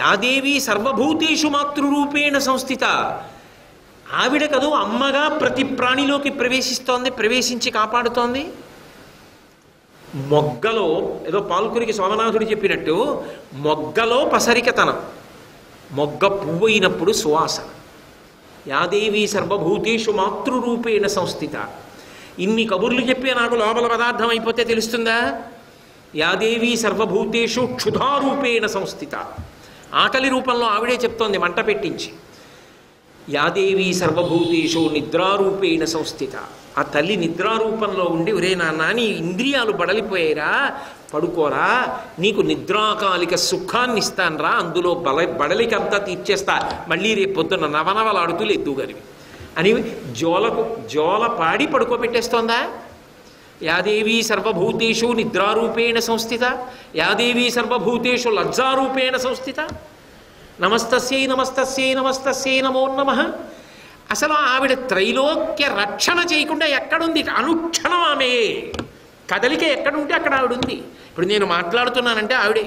యాదేవి సర్వభూతేషు మాతృరూపేణ సంస్థిత. ఆవిడ కదూ అమ్మగా ప్రతి ప్రాణిలోకి ప్రవేశించి కాపాడుతోంది. మొగ్గలో ఏదో పాల్కురికి సోమనాథుడు చెప్పినట్టు మొగ్గలో పసరికతనం, మొగ్గ పువ్వు అయినప్పుడు సువాసన. యాదేవి సర్వభూతేషు మాతృరూపేణ సంస్థిత. ఇన్ని కబుర్లు చెప్పి నాకు లోపల పదార్థం అయిపోతే తెలుస్తుందా? యాదేవి సర్వభూతేషు క్షుధారూపేణ సంస్థిత. ఆకలి రూపంలో ఆవిడే చెప్తోంది మంట పెట్టించి. యాదేవి సర్వభూతేషు నిద్రారూపేణ సంస్థిత. ఆ తల్లి నిద్రారూపంలో ఉండి ఒరే నాన్న నీ ఇంద్రియాలు బడలిపోయారా, పడుకోరా, నీకు నిద్రాకాలిక సుఖాన్ని ఇస్తానరా, అందులో బడలికంతా తీర్చేస్తా, మళ్ళీ రేపు పొద్దున్న నవనవలాడుతూ ఎద్దుగలివి అని జోల పాడి పడుకోబెట్టేస్తోందా? యాదేవి సర్వభూతేషు నిద్రారూపేణ సంస్థిత. యాదేవి సర్వభూతేషు లజ్జారూపేణ సంస్థిత. నమస్తస్యై నమస్తస్యై నమస్తస్యై నమో నమః. అసలు ఆవిడ త్రైలోక్య రక్షణ చేయకుండా ఎక్కడుంది? అనుక్షణం ఆమె కదలిక ఎక్కడుంటే అక్కడ ఆవిడుంది. ఇప్పుడు నేను మాట్లాడుతున్నానంటే ఆవిడే.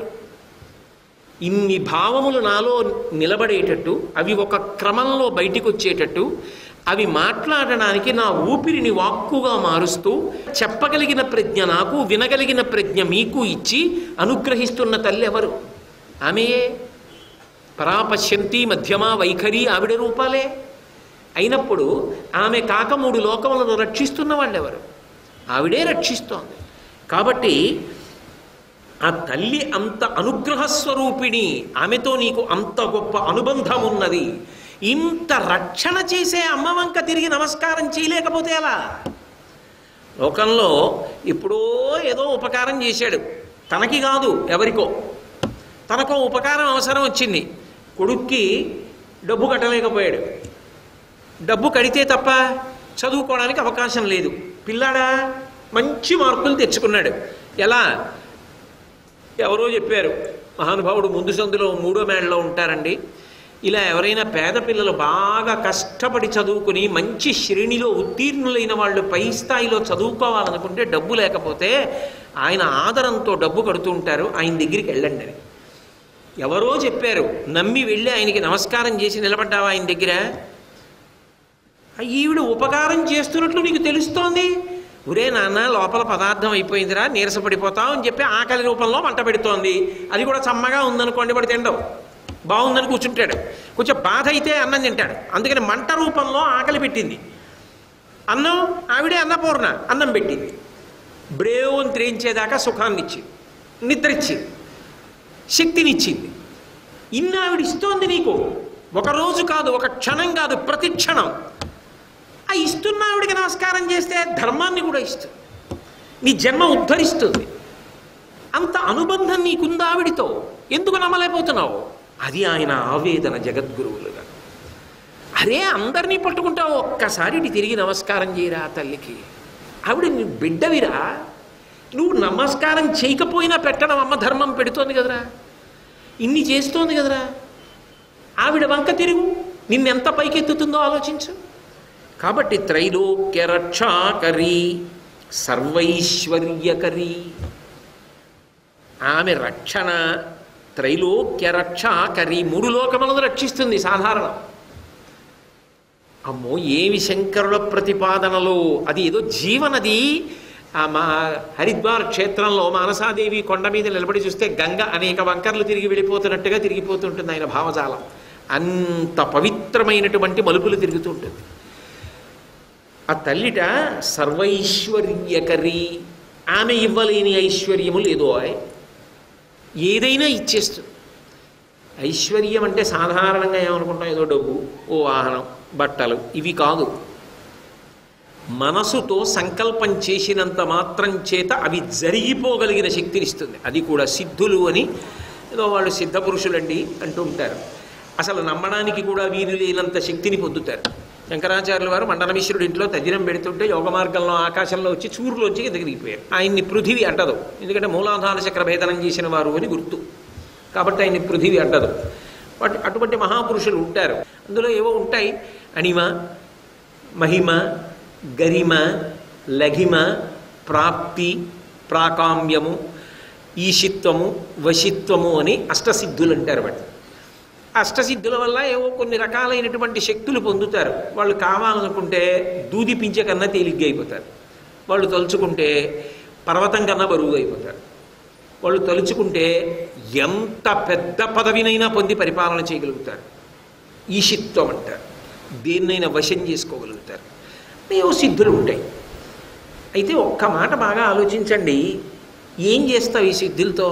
ఇన్ని భావములు నాలో నిలబడేటట్టు, అవి ఒక క్రమంలో బయటికి వచ్చేటట్టు, అవి మాట్లాడడానికి నా ఊపిరిని వాక్కుగా మారుస్తూ చెప్పగలిగిన ప్రజ్ఞ నాకు, వినగలిగిన ప్రజ్ఞ మీకు ఇచ్చి అనుగ్రహిస్తున్న తల్లి ఎవరు? ఆమెయే. పరాపశ్యంతి మధ్యమా వైఖరి ఆవిడ రూపాలే అయినప్పుడు ఆమె కాక మూడు లోకములను రక్షిస్తున్న వాళ్ళెవరు? ఆవిడే రక్షిస్తోంది. కాబట్టి ఆ తల్లి అంత అనుగ్రహస్వరూపిణి, ఆమెతో నీకు అంత గొప్ప అనుబంధం ఉన్నది. ఇంత రక్షణ చేసే అమ్మ వంక తిరిగి నమస్కారం చేయలేకపోతే ఎలా? లోకంలో ఎప్పుడో ఏదో ఉపకారం చేశాడు, తనకి కాదు ఎవరికో. తనకో ఉపకారం అవసరం వచ్చింది, కొడుక్కి డబ్బు కట్టలేకపోయాడు. డబ్బు కడితే తప్ప చదువుకోవడానికి అవకాశం లేదు. పిల్లాడా మంచి మార్కులు తెచ్చుకున్నాడు. ఎలా? ఎవరో చెప్పారు, మహానుభావుడు ముందు సందులో 3వ మేడలో ఉంటారండి, ఇలా ఎవరైనా పేద పిల్లలు బాగా కష్టపడి చదువుకుని మంచి శ్రేణిలో ఉత్తీర్ణులైన వాళ్ళు పై స్థాయిలో చదువుకోవాలనుకుంటే డబ్బు లేకపోతే ఆయన ఆదరంతో డబ్బు కడుతూ ఉంటారు, ఆయన దగ్గరికి వెళ్ళండి అని ఎవరో చెప్పారు. నమ్మి వెళ్ళి ఆయనకి నమస్కారం చేసి నిలబడ్డావా ఆయన దగ్గర? ఈవిడ ఉపకారం చేస్తున్నట్లు నీకు తెలుస్తోంది. ఒరే నాన్న లోపల పదార్థం అయిపోయిందిరా, నీరసపడిపోతావు అని చెప్పి ఆకలి రూపంలో మంట పెడుతోంది. అది కూడా చమ్మగా ఉందనుకోండి, వాడు తిండవు, బాగుందని కూర్చుంటాడు. కొంచెం బాధ అయితే అన్నం తింటాడు. అందుకని మంట రూపంలో ఆకలి పెట్టింది. అన్నం ఆవిడే అన్నపూర్ణ, అన్నం పెట్టింది. బ్రేవ్ అని త్రేయించేదాకా సుఖాన్ని ఇచ్చింది, నిద్రిచ్చింది, శక్తినిచ్చింది. ఇన్ని ఆవిడ ఇస్తోంది నీకు. ఒకరోజు కాదు, ఒక క్షణం కాదు, ప్రతి క్షణం. ఆ ఇస్తున్న ఆవిడికి నమస్కారం చేస్తే ధర్మాన్ని కూడా ఇస్తుంది, నీ జన్మ ఉద్ధరిస్తుంది. అంత అనుబంధం నీకుందా ఆవిడితో? ఎందుకు నమ్మలేకపోతున్నావు? అది ఆయన ఆవేదన జగద్గురువులుగా. అరే అందరినీ పట్టుకుంటావు, ఒక్కసారి ఇటు తిరిగి నమస్కారం చేయరా తల్లికి. ఆవిడ నీ బిడ్డవిరా, నువ్వు నమస్కారం చేయకపోయినా పెట్టడం అమ్మ ధర్మం పెడుతోంది కదరా, ఇన్ని చేస్తోంది కదరా. ఆవిడ వంక తిరుగు, నిన్నెంత పైకెత్తుతుందో ఆలోచించు. కాబట్టి త్రైలోక్య రక్షాకరి సర్వైశ్వర్యకరి. ఆమె రక్షణ త్రైలోక్య రక్షాకరి, 3 లోకములను రక్షిస్తుంది. సాధారణం. అమ్మో ఏమి శంకరుల ప్రతిపాదనలో, అది ఏదో జీవనది. మా హరిద్వార్ క్షేత్రంలో మానసాదేవి కొండ మీద నిలబడి చూస్తే గంగ అనేక వంకర్లు తిరిగి వెళ్ళిపోతున్నట్టుగా తిరిగిపోతుంటుంది ఆయన భావజాలం. అంత పవిత్రమైనటువంటి మలుపులు తిరుగుతుంటుంది. ఆ తల్లిట సర్వైశ్వర్యకరి. ఆమె ఇవ్వలేని ఐశ్వర్యము లేదో, ఏదైనా ఇచ్చేస్తుంది. ఐశ్వర్యం అంటే సాధారణంగా ఏమనుకుంటాం, ఏదో డబ్బు, ఓ వాహనం, బట్టలు, ఇవి కాదు. మనసుతో సంకల్పం చేసినంత మాత్రం చేత అవి జరిగిపోగలిగిన శక్తినిస్తుంది. అది కూడా సిద్ధులు అని ఏదో వాళ్ళు సిద్ధ పురుషులండి అంటూ ఉంటారు. అసలు నమ్మడానికి కూడా వీలు లేనంత శక్తిని పొందుతారు. శంకరాచార్యుల వారు మండనమిశ్రుడి ఇంట్లో తద్దినం పెడుతుంటే యోగ మార్గంలో ఆకాశంలో వచ్చి చూరులోంచి దిగిపోయారు. ఆయన్ని పృథివీ అంటదు, ఎందుకంటే మూలాధార చక్ర భేదనం చేసిన వారు అని గుర్తు. కాబట్టి ఆయన్ని పృథివీ అంటదు. బట్ అటువంటి మహాపురుషులు ఉంటారు. అందులో ఏవో ఉంటాయి, అణిమ, మహిమ, గరిమ, లఘిమ, ప్రాప్తి, ప్రాకామ్యము, ఈశిత్వము, వశిత్వము అని అష్టసిద్ధులు అంటారు. వాటి అష్టసిద్ధుల వల్ల ఏవో కొన్ని రకాలైనటువంటి శక్తులు పొందుతారు. వాళ్ళు కావాలనుకుంటే దూది పించె కన్నా తేలిగ్గా అయిపోతారు. వాళ్ళు తలుచుకుంటే పర్వతం కన్నా బరువుగా అయిపోతారు. వాళ్ళు తలుచుకుంటే ఎంత పెద్ద పదవినైనా పొంది పరిపాలన చేయగలుగుతారు. ఈశిత్వం అంటారు. దేన్నైనా వశం చేసుకోగలుగుతారు. ఏవో సిద్ధులు ఉంటాయి. అయితే ఒక్క మాట బాగా ఆలోచించండి, ఏం చేస్తావు ఈ సిద్ధులతో?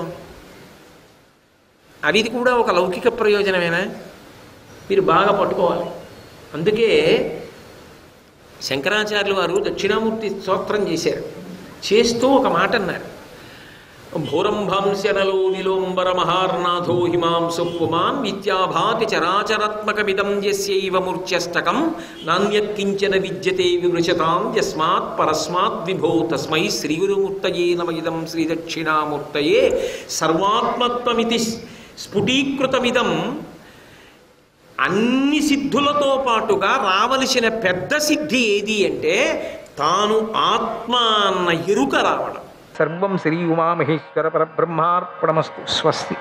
అవి కూడా ఒక లౌకిక ప్రయోజనమేనా? మీరు బాగా పట్టుకోవాలి. అందుకే శంకరాచార్యులు వారు దక్షిణామూర్తి స్తోత్రం చేశారు. చేస్తూ ఒక మాట అన్నారు, భూరంభంశనలో నిలోంబర మహార్నాథో హిమాంసు పుమాన్ విద్యాభాతి చరాచరాత్మకమిదం యస్యైవ మూర్ఛష్టకం నాణ్యత్కించన విద్యతే విమృశతాం యస్మాత్ పరస్మాత్ విభో తస్మై శ్రీగురుమూర్తయే నమ ఇదం శ్రీ దక్షిణామూర్తయే సర్వాత్మత్వమితి స్ఫుటీకృతమిదం. అన్ని సిద్ధులతో పాటుగా రావలసిన పెద్ద సిద్ధి ఏది అంటే తాను ఆత్మ అన్న ఎరుక రావడం. సర్వం శ్రీ ఉమామహేశ్వర పరబ్రహ్మార్పణమస్తు. స్వస్తి.